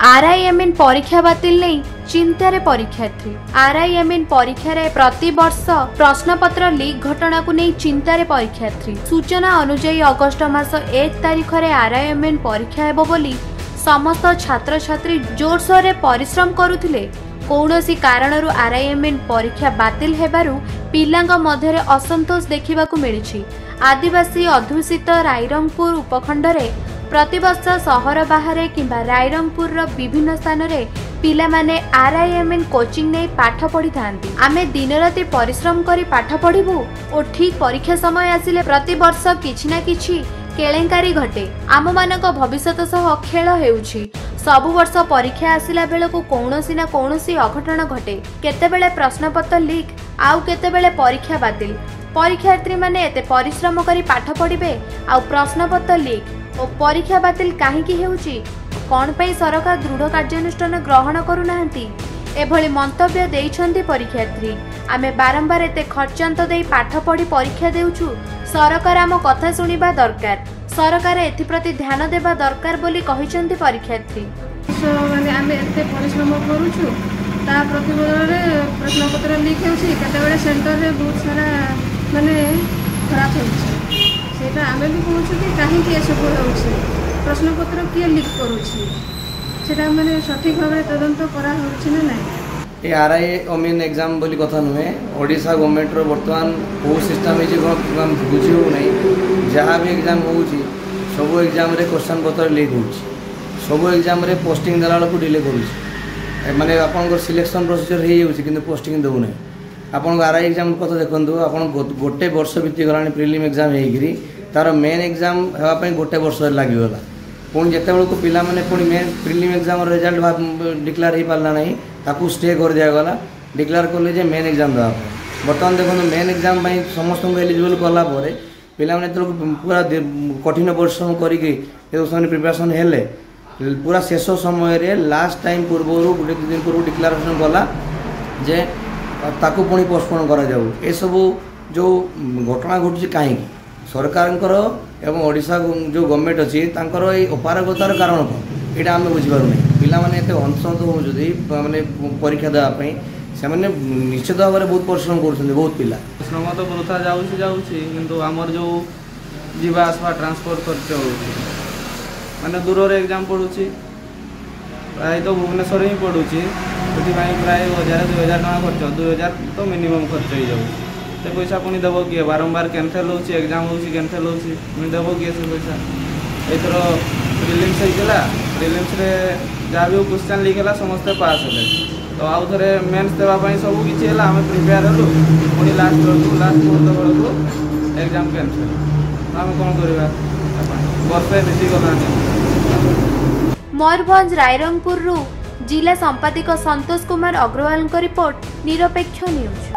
आरआईएमएन परीक्षा बातिल नहीं चिंतार परीक्षार्थी। आरआईएमएन परीक्षा रे प्रति वर्ष प्रश्नपत्र लीक घटना को नहीं चिंतार परीक्षार्थी। सूचना अनुसार अगस्ट मास 1 तारिख रे आरआईएमएन परीक्षा हेबो बोली समस्त छात्र छात्री जोरसोर रे परिश्रम करुथिले। कौनसी कारणरू आरआईएमएन परीक्षा बातिल हेबारु पिलांग मध्यरे असंतोष देखिबाकू मिलिछि। आदिवासी अध्युषित रायरंगपुर उपखंड रे प्रतिवर्ष सहर बाहर किंबा रायरंगपुर विभिन्न स्थान रे पिला माने आरआईएमएन कोचिंग नहीं पाठ पढ़ी थांती। आमे दिन राति परिश्रम करी पाठ पढ़िबू और ठीक परीक्षा समय आसिले प्रति वर्ष किछि ना किछि केलेंकारी घटे। आम मानक भविष्यत सह खेल हेउछि। सबु वर्ष परीक्षा आसिला बेलको कौनसी ना कौनसी अघटन घटे। केतेबेले प्रश्नपत्र लीक आउ केतेबेले परीक्षा बातिल। परीक्षार्थी माने एते परिश्रम करी पाठ पढ़िबे आउ प्रश्नपत्र लीक और परीक्षा बातिल काहेकि हेउछि? कोन पई सरकार दृढ़ कार्यानुष्ठान ग्रहण करू नाहंती? एभली मंतव्य देइछंती परीक्षार्थी। आमे बारंबार एते खर्चांत देई पाठ पढ़ी परीक्षा देउछु। सरकार आम कथा सुनिबा दरकार। सरकार एथिप्रति ध्यान देबा दरकार बोली कहिसंती परीक्षार्थी। माने आमे एते परिश्रम करूछु ता प्रतिबदल रे प्रश्नपत्र लीक हेउछि। केतेबेले सेंटर रे बहुत सारा माने खराब हेउछि। सेटा आमे भी कहूछु कि काहे कि एसब हेउछि प्रश्नपत्र किए लीक करूछि सेटा माने सठिक भाव में तदंत करा होछि ना नाही। ये आरआईएमएन एग्जाम बोली कथा नुहे। ओडिशा गवर्नमेंट रो वर्तमान वो सिस्टम है जो हम बुझी हो नहीं। जहाँ भी एग्जाम होउछि सब एग्जाम रे क्वेश्चन पत्र लीक होउछि। सब एग्जाम रे पोस्टिंग देला को डिले करूछि। माने आपन सिलेक्शन प्रोसीजर हे होउछि किंतु पोस्टिंग दउ नहीं। आपन आरआई एग्जाम कथा देखंतु आपन गोटे वर्ष बीती गलानी प्रिलिम एग्जाम हेगिरी तार मेन एग्जाम हेबा पई गोटे वर्ष लागि गला। पुणी जिते बेलू पिला माने पुणी main prelim exam result declare हो पारा ना ताकू स्टे कर दिगला। डिक्लेयर कले जे मेन एग्जाम देवा बर्तमान देखो मेन एग्जाम समस्त एलिजिबल कला पिला माने पूरा कठिन परिश्रम करके प्रिपरेशन हेले पूरा शेष समय रे लास्ट टाइम पूर्व गोटे दिन पूर्व डिक्लेरेशन गला जे ताकू पुणी पोस्टपोन करा जाऊ। ए सब जो घटना घटुची कहीं सरकार एवं ओडिशा जो गवर्नमेंट अच्छी अपारगतार कारण कौन यहाँ आम बुझीपार नहीं। पिला माने एते अंशत होउछथि माने परीक्षा देवाई से मैंने निश्चित भाव में बहुत परिश्रम कर बहुत पिला श्रम तो वृथा जाऊँगी किंतु आमर जो जीवा आसवा ट्रांसपोर्ट खर्च होउछि माने दूर एग्जाम पढ़ुची प्राय तो भुवनेश्वर ही पढ़ुची प्राय 1000-2000 टका खर्च 2000 तो मिनिमम खर्च हो जाऊँ। से पैसा पुणी देव किए बारंबार कैंसल हो एग्जाम हो कैंसल हो देव किए से पैसा। एथर प्रिलिम्स होता प्रिलिम्स जहाँ भी क्वेश्चन लीक है समस्ते पास है तो आउ थे मेन्स देवाई सब किसी है आम प्रिपेयर हलु पुणी लास्ट मुहूर्त बेलू एग्जाम कैंसल तो आम कौन करवा वर्षे बीती गलानी। मयूरभंज रायरंगपुर जिला संपादक संतोष कुमार अग्रवाल रिपोर्ट निरपेक्ष न्यूज।